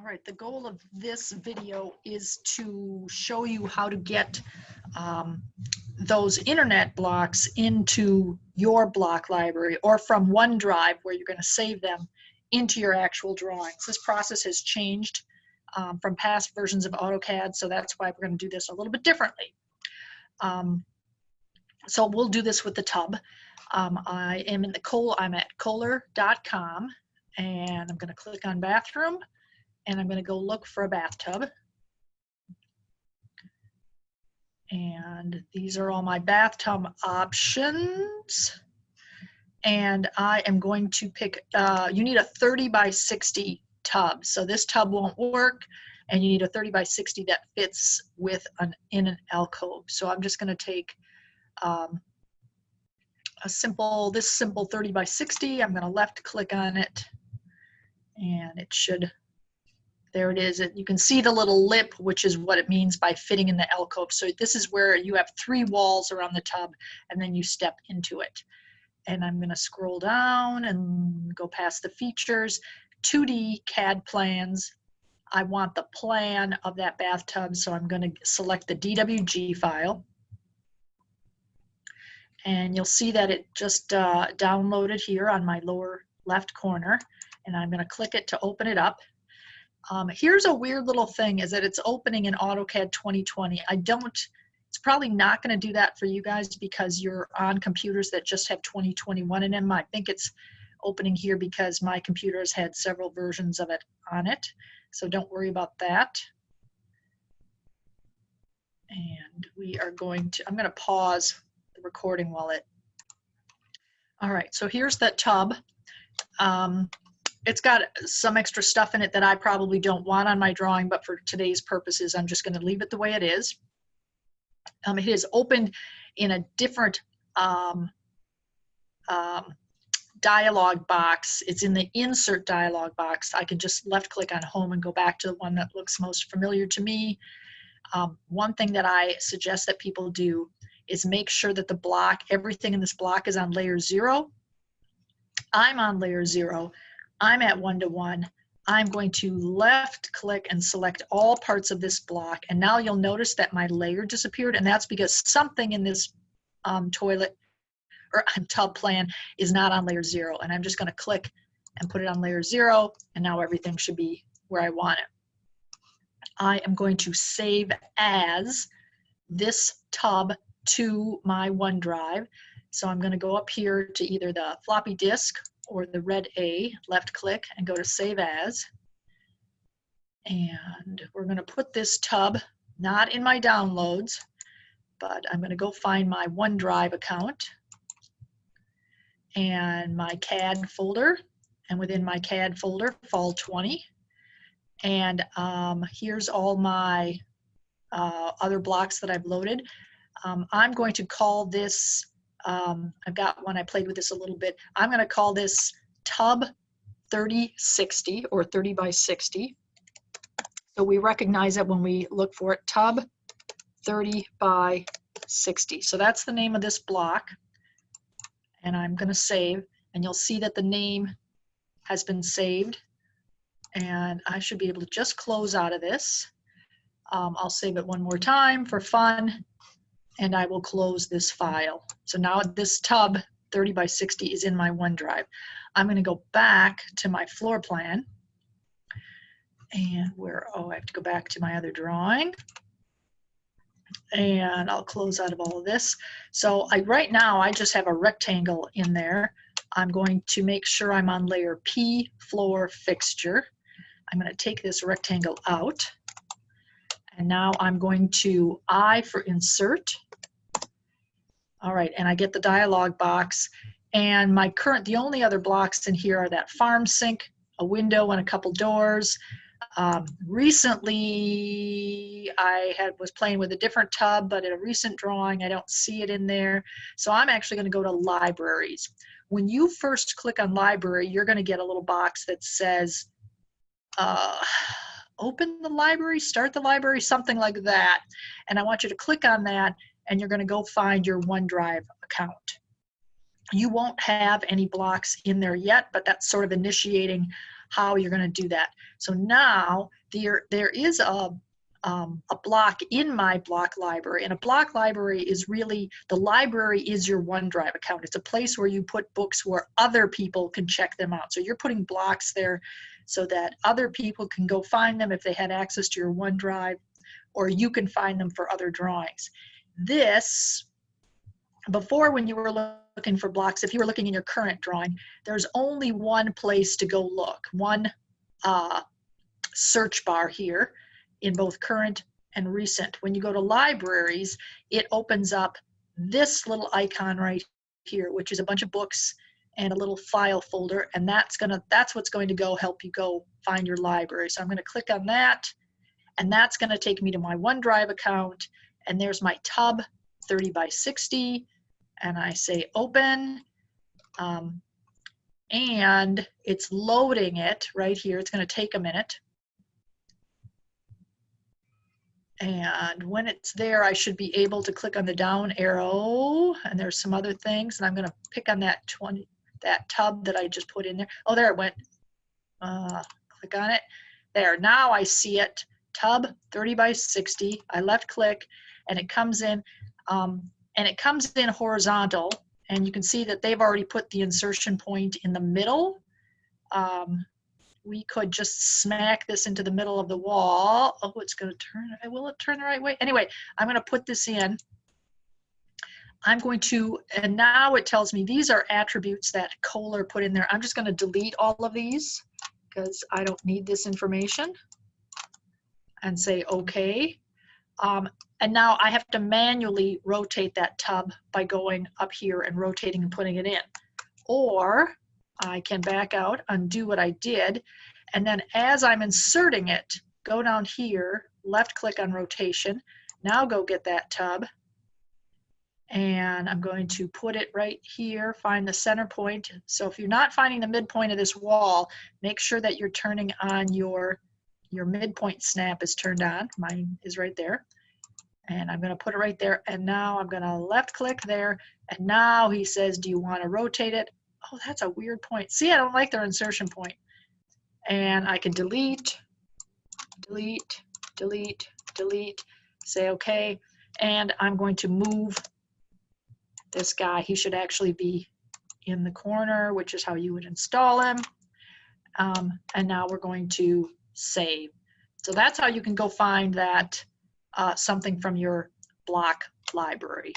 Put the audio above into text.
All right, the goal of this video is to show you how to get those internet blocks into your block library or from OneDrive where you're going to save them into your actual drawings. This process has changed from past versions of AutoCAD, so that's why we're going to do this a little bit differently. So we'll do this with the tub. I am in the I'm at Kohler.com, and I'm going to click on bathroom. And I'm going to go look for a bathtub. And these are all my bathtub options. And I am going to pick, you need a 30 by 60 tub. So this tub won't work, and you need a 30 by 60 that fits with in an alcove. So I'm just going to take this simple 30 by 60. I'm going to left click on it, and it should. There it is. You can see the little lip, which is what it means by fitting in the alcove. So this is where you have 3 walls around the tub, and then you step into it. And I'm going to scroll down and go past the features. 2D CAD plans. I want the plan of that bathtub, so I'm going to select the DWG file. And you'll see that it just downloaded here on my lower left corner. And I'm going to click it to open it up. Here's a weird little thing, is that it's opening in AutoCAD 2020. It's probably not going to do that for you guys because you're on computers that just have 2021 in them. I think it's opening here because my computer has had several versions of it on it. So don't worry about that. And I'm going to pause the recording while all right, so here's that tub. It's got some extra stuff in it that I probably don't want on my drawing, but for today's purposes, I'm just going to leave it the way it is. It is opened in a different dialog box. It's in the insert dialog box. I can just left click on home and go back to the one that looks most familiar to me. One thing that I suggest that people do is make sure that everything in this block is on layer 0. I'm on layer 0. I'm at 1:1. I'm going to left click and select all parts of this block. And now you'll notice that my layer disappeared, and that's because something in this tub plan is not on layer 0. And I'm just going to click and put it on layer 0, and now everything should be where I want it. I am going to save as this tub to my OneDrive. So I'm going to go up here to either the floppy disk or the red A, left click and go to Save As. And we're going to put this tub not in my downloads, but I'm going to go find my OneDrive account and my CAD folder. And within my CAD folder, Fall 20. And here's all my other blocks that I've loaded. I'm going to call this, I've got one, I played with this a little bit. I'm going to call this tub 3060 or 30 by 60. So we recognize it when we look for it, tub 30 by 60. So that's the name of this block. And I'm going to save, and you'll see that the name has been saved. And I should be able to just close out of this. I'll save it one more time for fun. And I will close this file. So now this tub 30 by 60 is in my OneDrive. I'm going to go back to my floor plan. And I have to go back to my other drawing. And I'll close out of all of this. So right now I just have a rectangle in there. I'm going to make sure I'm on layer P, floor fixture. I'm going to take this rectangle out. And now I'm going to I for insert. All right, and I get the dialog box. And the only other blocks in here are that farm sink, a window, and a couple doors. Recently, was playing with a different tub, but in a recent drawing, I don't see it in there. So I'm actually going to go to libraries. When you first click on library, you're going to get a little box that says, open the library, start the library, something like that. And I want you to click on that, and you're going to go find your OneDrive account. You won't have any blocks in there yet, but that's sort of initiating how you're going to do that. So now there is a block in my block library, and a block library is really, the library is your OneDrive account. It's a place where you put books where other people can check them out. So you're putting blocks there so that other people can go find them if they had access to your OneDrive, or you can find them for other drawings. This, before, when you were looking for blocks, if you were looking in your current drawing, there's only one place to go look, one search bar here in both current and recent. When you go to libraries, it opens up this little icon right here, which is a bunch of books and a little file folder, and that's what's going to go help you go find your library. So I'm going to click on that, and that's going to take me to my OneDrive account, and there's my tub 30 by 60, and I say open, and it's loading it right here. It's going to take a minute. And when it's there, I should be able to click on the down arrow, and there's some other things, and I'm going to pick on that tub that I just put in there. Oh, there it went. Click on it. There, now I see it. Tub 30 by 60. I left click, and it comes in, horizontal, and you can see that they've already put the insertion point in the middle. We could just smack this into the middle of the wall. Oh, it's going to turn. Will it turn the right way? Anyway, I'm going to put this in. I'm going to, and now it tells me these are attributes that Kohler put in there. I'm just going to delete all of these because I don't need this information, and say OK. And now I have to manually rotate that tub by going up here and rotating and putting it in. Or I can back out, undo what I did, and then as I'm inserting it, go down here, left click on rotation. Now go get that tub, and I'm going to put it right here, find the center point. So if you're not finding the midpoint of this wall, make sure that you're turning on your midpoint snap is turned on. Mine is right there. And I'm going to put it right there, and now I'm going to left click there, and now he says, do you want to rotate it? Oh, that's a weird point. See, I don't like their insertion point. And I can delete, delete, delete, delete, say OK, and I'm going to move this guy. He should actually be in the corner, which is how you would install him. And now we're going to save. So that's how you can go find that something from your block library.